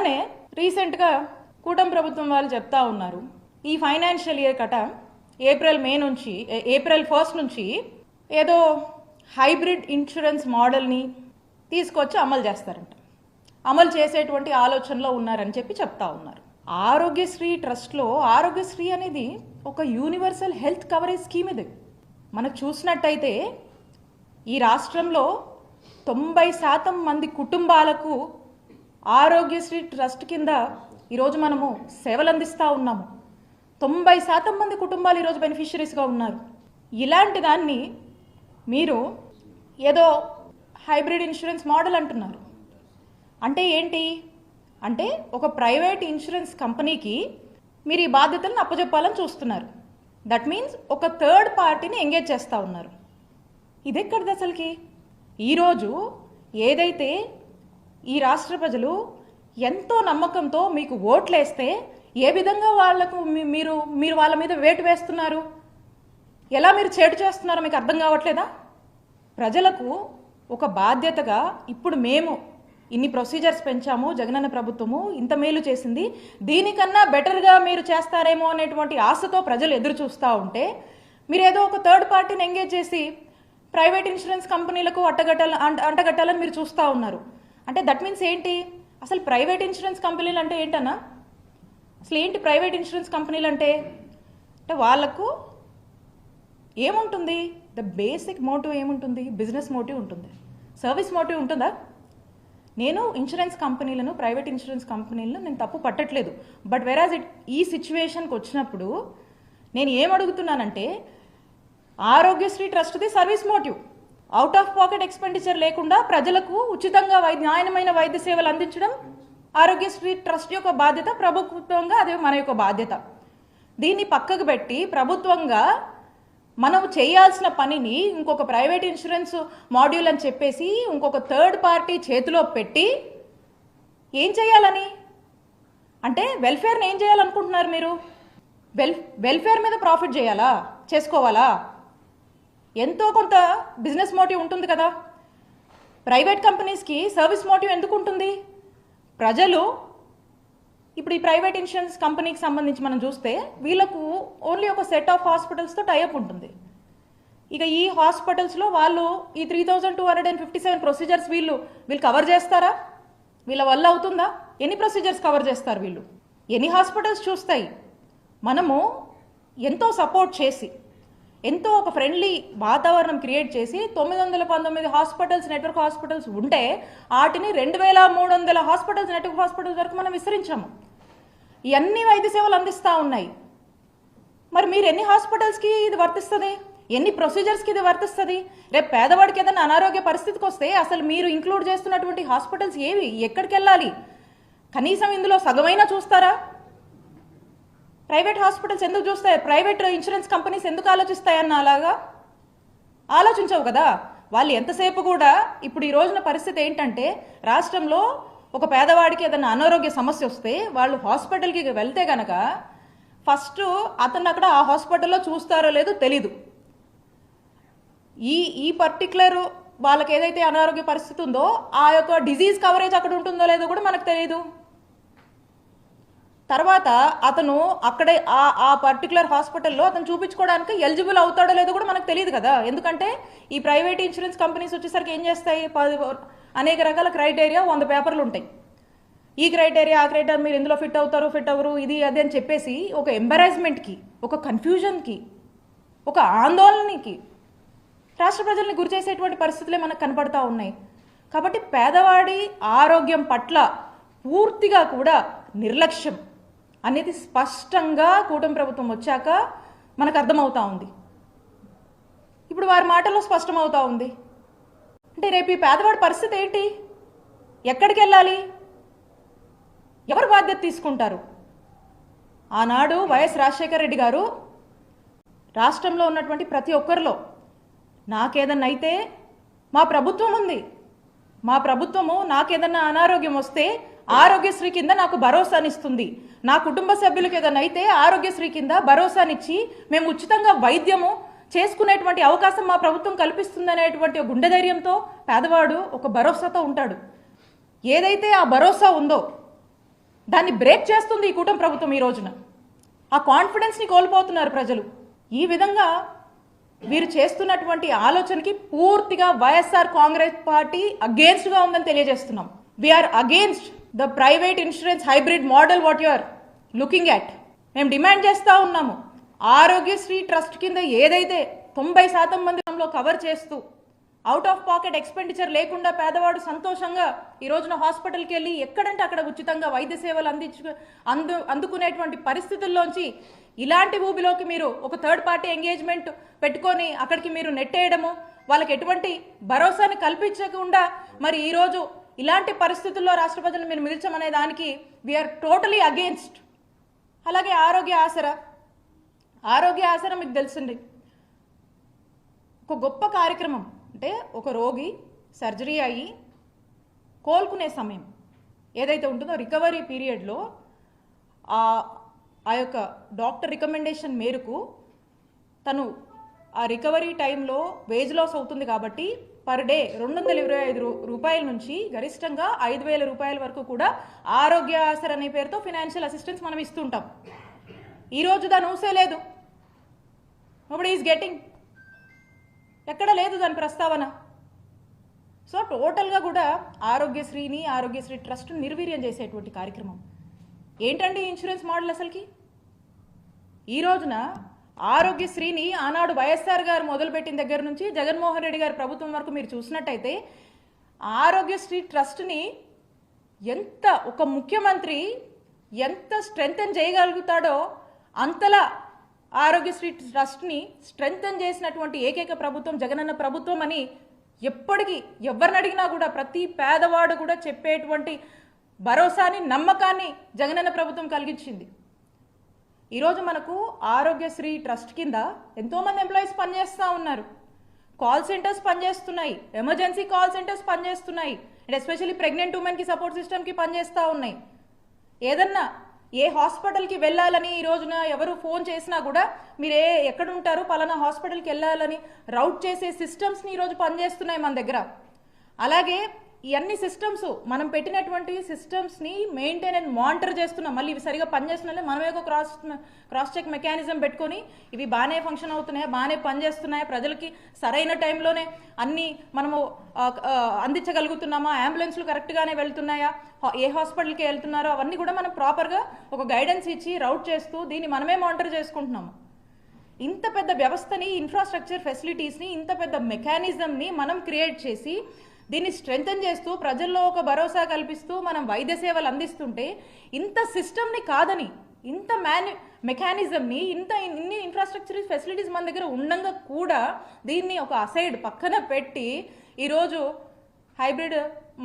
అట్లానే రీసెంట్గా కూటమి ప్రభుత్వం వాళ్ళు చెప్తా ఉన్నారు, ఈ ఫైనాన్షియల్ ఇయర్ కట ఏప్రిల్ 1 నుంచి ఏదో హైబ్రిడ్ ఇన్సూరెన్స్ మోడల్ని తీసుకొచ్చి అమలు చేస్తారంట. అమలు చేసేటువంటి ఆలోచనలో ఉన్నారని చెప్పి చెప్తా ఉన్నారు. ఆరోగ్యశ్రీ ట్రస్ట్లో ఆరోగ్యశ్రీ అనేది ఒక యూనివర్సల్ హెల్త్ కవరేజ్ స్కీమ్. ఇది మనకు చూసినట్టయితే ఈ రాష్ట్రంలో 90% మంది కుటుంబాలకు ఆరోగ్యశ్రీ ట్రస్ట్ కింద ఈరోజు మనము సేవలు అందిస్తూ ఉన్నాము. 90% మంది కుటుంబాలు ఈరోజు బెనిఫిషరీస్గా ఉన్నారు. ఇలాంటి దాన్ని మీరు ఏదో హైబ్రిడ్ ఇన్సూరెన్స్ మోడల్ అంటున్నారు. అంటే ఏంటి అంటే ఒక ప్రైవేట్ ఇన్సూరెన్స్ కంపెనీకి మీరు ఈ బాధ్యతలను అప్పచెప్పాలని చూస్తున్నారు. దట్ మీన్స్ ఒక థర్డ్ పార్టీని ఎంగేజ్ చేస్తూ ఉన్నారు. ఇది ఎక్కడిది అసలుకి? ఈరోజు ఏదైతే ఈ రాష్ట్ర ప్రజలు ఎంతో నమ్మకంతో మీకు ఓట్లేస్తే ఏ విధంగా వాళ్లకు మీరు వాళ్ళ మీద వేటు వేస్తున్నారు, ఎలా మీరు చేటు చేస్తున్నారో మీకు అర్థం కావట్లేదా? ప్రజలకు ఒక బాధ్యతగా ఇప్పుడు మేము ఇన్ని ప్రొసీజర్స్ పెంచాము, జగనన్న ప్రభుత్వము ఇంత మేలు చేసింది, దీనికన్నా బెటర్గా మీరు చేస్తారేమో అనేటువంటి ఆశతో ప్రజలు ఎదురు చూస్తూ ఉంటే మీరు ఏదో ఒక థర్డ్ పార్టీని ఎంగేజ్ చేసి ప్రైవేట్ ఇన్సూరెన్స్ కంపెనీలకు అంటగట్టాలని మీరు చూస్తూ ఉన్నారు. అంటే దట్ మీన్స్ ఏంటి? అసలు ప్రైవేట్ ఇన్సూరెన్స్ కంపెనీలు అంటే ఏంటన్నా? అసలు ఏంటి ప్రైవేట్ ఇన్సూరెన్స్ కంపెనీలు అంటే? వాళ్ళకు ఏముంటుంది? ద బేసిక్ మోటివ్ ఏముంటుంది? బిజినెస్ మోటివ్ ఉంటుంది, సర్వీస్ మోటివ్ ఉంటుందా? నేను ఇన్సూరెన్స్ కంపెనీలను, ప్రైవేట్ ఇన్సూరెన్స్ కంపెనీలను నేను తప్పు పట్టట్లేదు. బట్ వెరాజ్ ఈ సిచ్యువేషన్కి వచ్చినప్పుడు నేను ఏమడుగుతున్నానంటే, ఆరోగ్యశ్రీ ట్రస్ట్ది service motive, out of pocket expenditure లేకుండా ప్రజలకు ఉచితంగా నాణ్యమైన వైద్య సేవలు అందించడం ఆరోగ్యశ్రీ ట్రస్ట్ యొక్క బాధ్యత, ప్రభుత్వంగా అదే మన యొక్క బాధ్యత. దీన్ని పక్కకు పెట్టి ప్రభుత్వంగా మనం చేయాల్సిన పనిని ఇంకొక ప్రైవేట్ ఇన్సూరెన్స్ మాడ్యూల్ అని చెప్పేసి ఇంకొక థర్డ్ పార్టీ చేతిలో పెట్టి ఏం చేయాలని? అంటే వెల్ఫేర్ని ఏం చేయాలనుకుంటున్నారు మీరు? వెల్ఫేర్ మీద ప్రాఫిట్ చేయాలా, చేసుకోవాలా? ఎంతో కొంత బిజినెస్ మోటివ్ ఉంటుంది కదా. ప్రైవేట్ కంపెనీస్కి సర్వీస్ మోటివ్ ఎందుకు ఉంటుంది? ప్రజలు ఇప్పుడు ఈ ప్రైవేట్ ఇన్సూరెన్స్ కంపెనీకి సంబంధించి మనం చూస్తే వీళ్ళకు ఓన్లీ ఒక సెట్ ఆఫ్ హాస్పిటల్స్తో టైఅప్ ఉంటుంది. ఇక ఈ హాస్పిటల్స్లో వాళ్ళు ఈ 3257 ప్రొసీజర్స్ వీళ్ళు కవర్ చేస్తారా? వీళ్ళ వల్ల అవుతుందా? ఎన్ని ప్రొసీజర్స్ కవర్ చేస్తారు వీళ్ళు? ఎన్ని హాస్పిటల్స్ చూస్తాయి? మనము ఎంతో సపోర్ట్ చేసి ఎంతో ఒక ఫ్రెండ్లీ వాతావరణం క్రియేట్ చేసి 919 హాస్పిటల్స్, నెట్వర్క్ హాస్పిటల్స్ ఉంటే వాటిని 2300 హాస్పిటల్స్, నెట్వర్క్ హాస్పిటల్స్ వరకు మనం విస్తరించాము. ఇవన్నీ వైద్య సేవలు అందిస్తూ ఉన్నాయి. మరి మీరు ఎన్ని హాస్పిటల్స్కి ఇది వర్తిస్తుంది? ఎన్ని ప్రొసీజర్స్కి ఇది వర్తిస్తుంది? రేపు పేదవాడికి ఏదైనా అనారోగ్య పరిస్థితికి వస్తే అసలు మీరు ఇంక్లూడ్ చేస్తున్నటువంటి హాస్పిటల్స్ ఏవి, ఎక్కడికి వెళ్ళాలి? కనీసం ఇందులో సగమైనా చూస్తారా? ప్రైవేట్ హాస్పిటల్స్ ఎందుకు చూస్తాయి? ప్రైవేట్ ఇన్సూరెన్స్ కంపెనీస్ ఎందుకు ఆలోచిస్తాయన్న అలాగా ఆలోచించవు కదా. వాళ్ళు ఎంతసేపు కూడా ఇప్పుడు ఈ రోజున పరిస్థితి ఏంటంటే, రాష్ట్రంలో ఒక పేదవాడికి ఏదైనా అనారోగ్య సమస్య వస్తే వాళ్ళు హాస్పిటల్కి వెళ్తే గనక ఫస్ట్ అతను అక్కడ ఆ హాస్పిటల్లో చూస్తారో లేదో తెలీదు. ఈ పర్టికులర్ వాళ్ళకి ఏదైతే అనారోగ్య పరిస్థితి ఉందో ఆ యొక్క డిజీజ్ కవరేజ్ అక్కడ ఉంటుందో లేదో కూడా మనకు తెలియదు. తర్వాత అతను అక్కడే ఆ పర్టికులర్ హాస్పిటల్లో అతను చూపించుకోవడానికి ఎలిజిబుల్ అవుతాడో లేదో కూడా మనకు తెలియదు కదా. ఎందుకంటే ఈ ప్రైవేట్ ఇన్సూరెన్స్ కంపెనీస్ వచ్చేసరికి ఏం చేస్తాయి, అనేక రకాల క్రైటీరియా 100 పేపర్లు ఉంటాయి. ఈ క్రైటీరియా ఆ క్రైటీరియా మీరు ఇందులో ఫిట్ అవ్వరు, ఇది అది అని చెప్పేసి ఒక ఎంబరాస్మెంట్కి, ఒక కన్ఫ్యూజన్కి, ఒక ఆందోళనకి రాష్ట్ర ప్రజల్ని గురి చేసేటువంటి పరిస్థితులే మనకు కనపడతా ఉన్నాయి. కాబట్టి పేదవాడి ఆరోగ్యం పట్ల పూర్తిగా కూడా నిర్లక్ష్యం అనేది స్పష్టంగా కూటమి ప్రభుత్వం వచ్చాక మనకు అర్థమవుతా ఉంది. ఇప్పుడు వారి మాటల్లో స్పష్టమవుతా ఉంది. అంటే రేపు ఈ పేదవాడి పరిస్థితి ఏంటి? ఎక్కడికి వెళ్ళాలి? ఎవరు బాధ్యత తీసుకుంటారు? ఆనాడు వైఎస్ రాజశేఖర రెడ్డి గారు రాష్ట్రంలో ఉన్నటువంటి ప్రతి ఒక్కరిలో నాకేదన్నా అయితే మా ప్రభుత్వం ఉంది, మా ప్రభుత్వము నాకేదన్నా అనారోగ్యం వస్తే ఆరోగ్యశ్రీ కింద నాకు భరోసానిస్తుంది, నా కుటుంబ సభ్యులకు ఏదైనా అయితే ఆరోగ్యశ్రీ కింద భరోసానిచ్చి మేము ఉచితంగా వైద్యము చేసుకునేటువంటి అవకాశం మా ప్రభుత్వం కల్పిస్తుందనేటువంటి గుండె ధైర్యంతో పేదవాడు ఒక భరోసాతో ఉంటాడు. ఏదైతే ఆ భరోసా ఉందో దాన్ని బ్రేక్ చేస్తుంది ఈ కూటమి ప్రభుత్వం. ఈ రోజున ఆ కాన్ఫిడెన్స్ని కోల్పోతున్నారు ప్రజలు. ఈ విధంగా వీరు చేస్తున్నటువంటి ఆలోచనకి పూర్తిగా వైఎస్ఆర్ కాంగ్రెస్ పార్టీ అగేన్స్ట్గా ఉందని తెలియజేస్తున్నాం. We're against the private insurance hybrid model what you are looking at. మేము డిమాండ్ చేస్తూ ఉన్నాము, ఆరోగ్యశ్రీ ట్రస్ట్ కింద ఏదైతే 90% మందిలో కవర్ చేస్తూ అవుట్ ఆఫ్ పాకెట్ ఎక్స్పెండిచర్ లేకుండా పేదవాడు సంతోషంగా ఈ రోజున హాస్పిటల్కి వెళ్ళి ఎక్కడంటే అక్కడ ఉచితంగా వైద్య సేవలు అందుకునేటువంటి పరిస్థితుల్లోంచి ఇలాంటి ఊబిలోకి మీరు ఒక థర్డ్ పార్టీ ఎంగేజ్మెంట్ పెట్టుకొని అక్కడికి మీరు నెట్టేయడము, వాళ్ళకి ఎటువంటి భరోసాని కల్పించకుండా మరి ఈరోజు ఇలాంటి పరిస్థితుల్లో రాష్ట్ర ప్రజలను మీరు మిగిల్చమనే దానికి వీఆర్ టోటలీ అగేన్స్ట్. అలాగే ఆరోగ్య ఆసరా మీకు తెలిసింది, ఒక గొప్ప కార్యక్రమం. అంటే ఒక రోగి సర్జరీ అయ్యి కోలుకునే సమయం ఏదైతే ఉంటుందో రికవరీ పీరియడ్లో ఆ యొక్క డాక్టర్ రికమెండేషన్ మేరకు తను ఆ రికవరీ టైంలో వేజ్ లాస్ అవుతుంది కాబట్టి పర్ డే 225 రూపాయల నుంచి గరిష్టంగా 5,000 రూపాయల వరకు కూడా ఆరోగ్య ఆసరా అనే పేరుతో ఫినాన్షియల్ అసిస్టెన్స్ మనం ఇస్తుంటాం. ఈరోజు దాని ఊసే లేదు. నోబడీ ఈజ్ గెటింగ్, ఎక్కడ లేదు దాని ప్రస్తావన. సో టోటల్గా కూడా ఆరోగ్యశ్రీ ట్రస్ట్ నిర్వీర్యం చేసేటువంటి కార్యక్రమం ఏంటండి ఇన్సూరెన్స్ మోడల్ అసలుకి. ఈ రోజున ఆరోగ్యశ్రీని ఆనాడు వైఎస్ఆర్ గారు మొదలుపెట్టిన దగ్గర నుంచి జగన్మోహన్ రెడ్డి గారి ప్రభుత్వం వరకు మీరు చూసినట్టయితే ఆరోగ్యశ్రీ ట్రస్ట్ని ఎంత ఒక ముఖ్యమంత్రి ఎంత స్ట్రెంగ్తన్ చేయగలుగుతాడో అంతలా ఆరోగ్యశ్రీ ట్రస్ట్ని స్ట్రెంగ్తన్ చేసినటువంటి ఏకైక ప్రభుత్వం జగనన్న ప్రభుత్వం అని ఎప్పటికీ ఎవరిని అడిగినా కూడా ప్రతి పేదవాడు కూడా చెప్పేటువంటి భరోసాని నమ్మకాన్ని జగనన్న ప్రభుత్వం కలిగించింది. ఈరోజు మనకు ఆరోగ్యశ్రీ ట్రస్ట్ కింద ఎంతోమంది ఎంప్లాయీస్ పనిచేస్తూ ఉన్నారు. కాల్ సెంటర్స్ పనిచేస్తున్నాయి, ఎమర్జెన్సీ కాల్ సెంటర్స్ పనిచేస్తున్నాయి, అండ్ ఎస్పెషల్లీ ప్రెగ్నెంట్ ఉమెన్కి సపోర్ట్ సిస్టమ్కి పనిచేస్తూ ఉన్నాయి. ఏదన్నా ఏ హాస్పిటల్కి వెళ్ళాలని ఈ రోజున ఎవరు ఫోన్ చేసినా కూడా మీరు ఎక్కడ ఉంటారు పలానా హాస్పిటల్కి వెళ్ళాలని రౌట్ చేసే సిస్టమ్స్ని ఈరోజు పనిచేస్తున్నాయి మన దగ్గర. అలాగే ఈ అన్ని సిస్టమ్స్ మనం పెట్టినటువంటి సిస్టమ్స్ని మెయింటైన్ అండ్ మానిటర్ చేస్తున్నాం. మళ్ళీ ఇవి సరిగా పనిచేస్తున్నాయి మనమే ఒక క్రాస్ చెక్ మెకానిజం పెట్టుకొని ఇవి బాగానే ఫంక్షన్ అవుతున్నాయా, బాగానే పనిచేస్తున్నాయా, ప్రజలకి సరైన టైంలోనే అన్నీ మనము అందించగలుగుతున్నామా, అంబులెన్స్లు కరెక్ట్గానే వెళ్తున్నాయా, ఏ హాస్పిటల్కి వెళ్తున్నారో అవన్నీ కూడా మనం ప్రాపర్గా ఒక గైడెన్స్ ఇచ్చి రౌట్ చేస్తూ దీన్ని మనమే మానిటర్ చేసుకుంటున్నాము. ఇంత పెద్ద వ్యవస్థని, ఇన్ఫ్రాస్ట్రక్చర్ ఫెసిలిటీస్ని, ఇంత పెద్ద మెకానిజంని మనం క్రియేట్ చేసి దీన్ని స్ట్రెంగ్తన్ చేస్తూ ప్రజల్లో ఒక భరోసా కల్పిస్తూ మనం వైద్య సేవలు అందిస్తుంటే ఇంత సిస్టమ్ని కాదని, ఇంత మెకానిజంని, ఇన్ని ఇన్ఫ్రాస్ట్రక్చర్ ఫెసిలిటీస్ మన దగ్గర ఉండగా కూడా దీన్ని ఒక అసైడ్ పక్కన పెట్టి ఈరోజు హైబ్రిడ్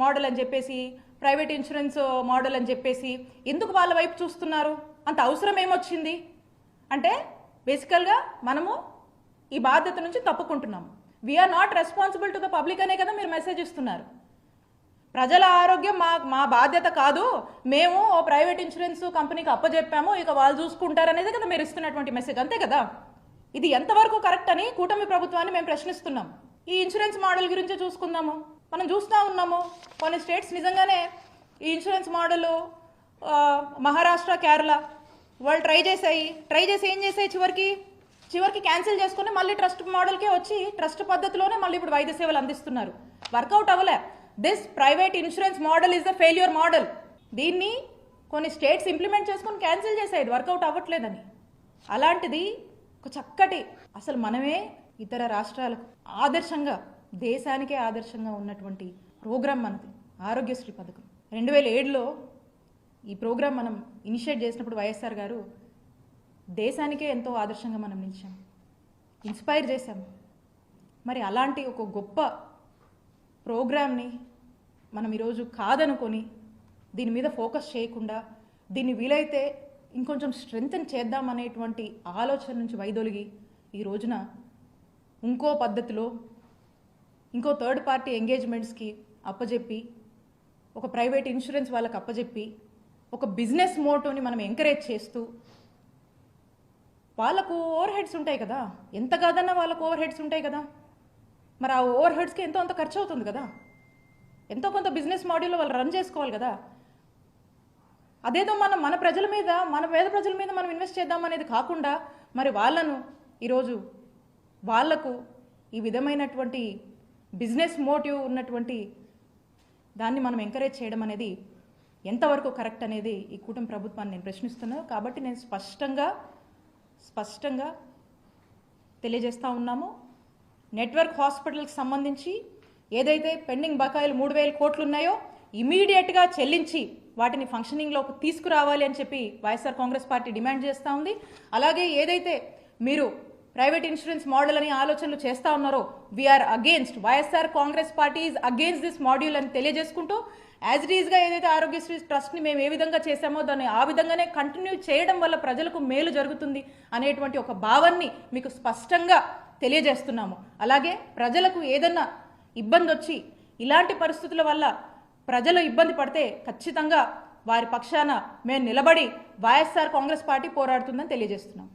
మోడల్ అని చెప్పేసి, ప్రైవేట్ ఇన్సూరెన్స్ మోడల్ అని చెప్పేసి ఎందుకు వాళ్ళ వైపు చూస్తున్నారు? అంత అవసరం ఏమొచ్చింది అంటే బేసికల్గా మనము ఈ బాధ్యత నుంచి తప్పుకుంటున్నాము. We're not responsible to the public అనే కదా మీరు మెసేజ్ ఇస్తున్నారు. ప్రజల ఆరోగ్యం మా బాధ్యత కాదు, మేము ఓ ప్రైవేట్ ఇన్సూరెన్స్ కంపెనీకి అప్పచెప్పాము, ఇక వాళ్ళు చూసుకుంటారనేది కదా మీరు ఇస్తున్నటువంటి మెసేజ్, అంతే కదా? ఇది ఎంతవరకు కరెక్ట్ అని కూటమి ప్రభుత్వాన్ని మేము ప్రశ్నిస్తున్నాం. ఈ ఇన్సూరెన్స్ మోడల్ గురించే చూసుకుందాము. మనం చూస్తూ ఉన్నాము కొన్ని స్టేట్స్ నిజంగానే ఈ ఇన్సూరెన్స్ మోడల్ మహారాష్ట్ర, కేరళ వాళ్ళు ట్రై చేసి ఏం చేసాయి, చివరికి క్యాన్సిల్ చేసుకుని మళ్ళీ ట్రస్ట్ మోడల్కే వచ్చి ట్రస్ట్ పద్ధతిలోనే మళ్ళీ ఇప్పుడు వైద్య సేవలు అందిస్తున్నారు. వర్కౌట్ అవ్వలే. This private insurance model is the failure model. దీన్ని కొన్ని స్టేట్స్ ఇంప్లిమెంట్ చేసుకొని క్యాన్సిల్ చేసేది వర్కౌట్ అవ్వట్లేదని. అలాంటిది ఒక చక్కటి, అసలు మనమే ఇతర రాష్ట్రాలకు ఆదర్శంగా, దేశానికే ఆదర్శంగా ఉన్నటువంటి ప్రోగ్రాం మనది ఆరోగ్యశ్రీ పథకం. 2007లో ఈ ప్రోగ్రాం మనం ఇనిషియేట్ చేసినప్పుడు వైఎస్ఆర్ గారు దేశానికే ఎంతో ఆదర్శంగా మనం నిలిచాం, ఇన్స్పైర్ చేశాం. మరి అలాంటి ఒక గొప్ప ప్రోగ్రామ్ని మనం ఈరోజు కాదనుకొని దీని మీద ఫోకస్ చేయకుండా దీన్ని వీలైతే ఇంకొంచెం స్ట్రెంగ్తన్ చేద్దామనేటువంటి ఆలోచన నుంచి వైదొలిగి ఈ రోజున ఇంకో పద్ధతిలో ఇంకో థర్డ్ పార్టీ ఎంగేజ్మెంట్స్కి అప్పజెప్పి, ఒక ప్రైవేట్ ఇన్సూరెన్స్ వాళ్ళకి అప్పజెప్పి, ఒక బిజినెస్ మోటోని మనం ఎంకరేజ్ చేస్తూ, వాళ్ళకు ఓవర్ హెడ్స్ ఉంటాయి కదా, ఎంత కాదన్నా వాళ్ళకు ఓవర్ హెడ్స్ ఉంటాయి కదా, మరి ఆ ఓవర్ హెడ్స్కి ఎంతో అంత ఖర్చు అవుతుంది కదా, ఎంతో కొంత బిజినెస్ మోడల్లో వాళ్ళు రన్ చేసుకోవాలి కదా. అదేదో మన ప్రజల మీద, మన పేద ప్రజల మీద మనం ఇన్వెస్ట్ చేద్దాం అనేది కాకుండా మరి వాళ్ళను ఈరోజు వాళ్లకు ఈ విధమైనటువంటి బిజినెస్ మోటివ్ ఉన్నటువంటి దాన్ని మనం ఎంకరేజ్ చేయడం అనేది ఎంతవరకు కరెక్ట్ అనేది ఈ కూటమి ప్రభుత్వాన్ని నేను ప్రశ్నిస్తున్నాను. కాబట్టి నేను స్పష్టంగా తెలియజేస్తూ ఉన్నాము. నెట్వర్క్ హాస్పిటల్కి సంబంధించి ఏదైతే పెండింగ్ బకాయిలు 3,000 కోట్లు ఉన్నాయో ఇమీడియట్గా చెల్లించి వాటిని ఫంక్షనింగ్లోకి తీసుకురావాలి అని చెప్పి వైఎస్ఆర్ కాంగ్రెస్ పార్టీ డిమాండ్ చేస్తూ ఉంది. అలాగే ఏదైతే మీరు ప్రైవేట్ ఇన్సూరెన్స్ మోడల్ అని ఆలోచనలు చేస్తూ ఉన్నారో we're against, YSR Congress party is against this module అని తెలియజేసుకుంటూ యాజ్ ఇట్ ఈస్గా ఏదైతే ఆరోగ్యశ్రీ ట్రస్ట్ని మేము ఏ విధంగా చేశామో దాన్ని ఆ విధంగానే కంటిన్యూ చేయడం వల్ల ప్రజలకు మేలు జరుగుతుంది అనేటువంటి ఒక భావాన్ని మీకు స్పష్టంగా తెలియజేస్తున్నాము. అలాగే ప్రజలకు ఏదన్నా ఇబ్బంది వచ్చి ఇలాంటి పరిస్థితుల వల్ల ప్రజలు ఇబ్బంది పడితే ఖచ్చితంగా వారి పక్షాన మేము నిలబడి వైఎస్ఆర్ కాంగ్రెస్ పార్టీ పోరాడుతుందని తెలియజేస్తున్నాం.